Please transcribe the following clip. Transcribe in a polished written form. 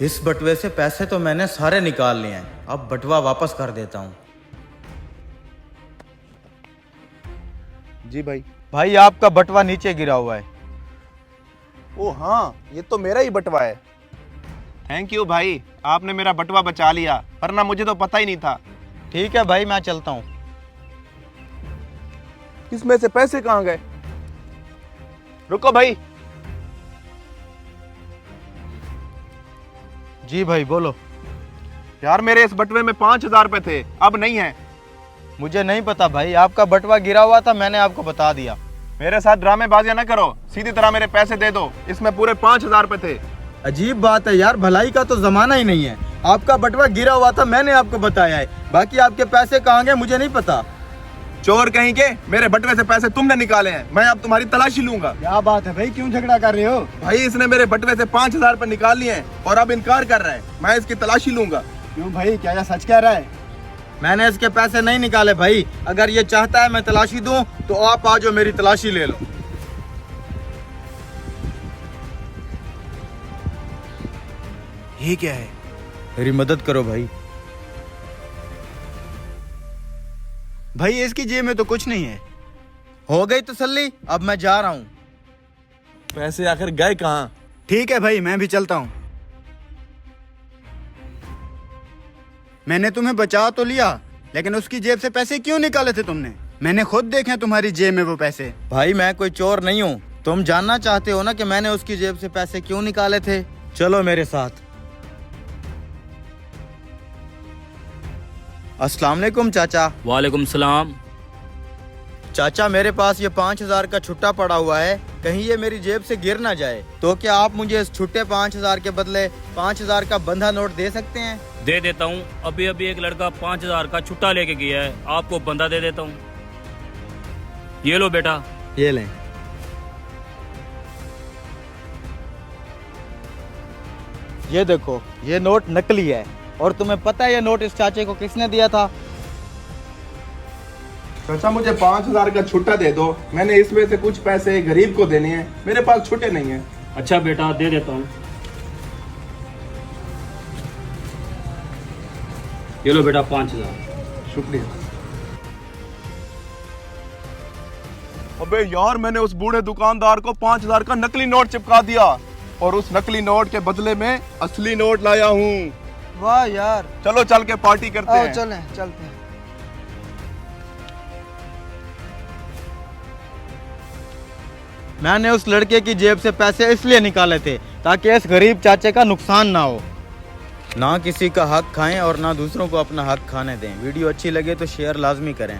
इस बटुए से पैसे तो मैंने सारे निकाल लिए हैं, अब बटुआ वापस कर देता हूँ। जी भाई। भाई आपका बटुआ नीचे गिरा हुआ है। ओ हाँ, ये तो मेरा ही बटवा है। थैंक यू भाई, आपने मेरा बटवा बचा लिया, वरना मुझे तो पता ही नहीं था। ठीक है भाई, मैं चलता हूँ। इसमें से पैसे कहाँ गए? रुको भाई। जी भाई बोलो। यार मेरे इस बटवे में 5,000 रुपए थे, अब नहीं है। मुझे नहीं पता भाई, आपका बटुआ गिरा हुआ था, मैंने आपको बता दिया। मेरे साथ ड्रामेबाजियां ना करो, सीधी तरह मेरे पैसे दे दो। इसमें पूरे 5,000 रुपए थे। अजीब बात है यार, भलाई का तो जमाना ही नहीं है। आपका बटुआ गिरा हुआ था, मैंने आपको बताया है, बाकी आपके पैसे कहाँ गए मुझे नहीं पता। चोर कहीं के, मेरे बटवे से पैसे तुमने निकाले हैं, मैं अब तुम्हारी तलाशी लूंगा। क्या बात है भाई, क्यों झगड़ा कर रहे हो? भाई इसने मेरे बटवे से 5,000 रुपए निकाल लिए हैं और अब इनकार कर रहा है। मैं इसकी तलाशी लूंगा। क्यों भाई, क्या यह सच कह रहा है? मैंने इसके पैसे नहीं निकाले भाई, अगर ये चाहता है मैं तलाशी दूं तो आप आ जाओ, मेरी तलाशी ले लो। ये क्या है? मेरी मदद करो भाई। भाई इसकी जेब में तो कुछ नहीं है। हो गई तसल्ली, अब मैं जा रहा हूँ। पैसे आखिर गए कहाँ? ठीक है भाई, मैं भी चलता हूँ। मैंने तुम्हें बचा तो लिया, लेकिन उसकी जेब से पैसे क्यों निकाले थे तुमने? मैंने खुद देखे तुम्हारी जेब में वो पैसे। भाई मैं कोई चोर नहीं हूँ, तुम जानना चाहते हो ना कि मैंने उसकी जेब से पैसे क्यों निकाले थे? चलो मेरे साथ। अस्सलाम वालेकुम चाचा। वालेकुम सलाम। चाचा मेरे पास ये 5,000 का छुट्टा पड़ा हुआ है, कहीं ये मेरी जेब से गिर ना जाए, तो क्या आप मुझे इस छुट्टे 5,000 के बदले 5,000 का बंधा नोट दे सकते हैं? दे देता हूँ, अभी अभी एक लड़का 5,000 का छुट्टा लेके गया है, आपको बंदा दे देता हूँ। ये लो बेटा। ये लें। ये देखो, ये नोट नकली है, और तुम्हें पता है ये नोट इस चाचे को किसने दिया था? चाचा मुझे 5,000 का छुट्टा दे दो, मैंने इसमें से कुछ पैसे गरीब को देने हैं, मेरे पास छुट्टे नहीं है। अच्छा बेटा, दे देता हूँ। ये लो बेटा 5,000। शुक्रिया। अबे यार, मैंने उस बूढ़े दुकानदार को 5,000 का नकली नोट चिपका दिया और उस नकली नोट के बदले में असली नोट लाया हूँ। वाह यार। चलो चल के पार्टी करते हैं। चलते हैं। मैंने उस लड़के की जेब से पैसे इसलिए निकाले थे ताकि इस गरीब चाचे का नुकसान ना हो। ना किसी का हक खाएं और ना दूसरों को अपना हक खाने दें। वीडियो अच्छी लगे तो शेयर लाजमी करें।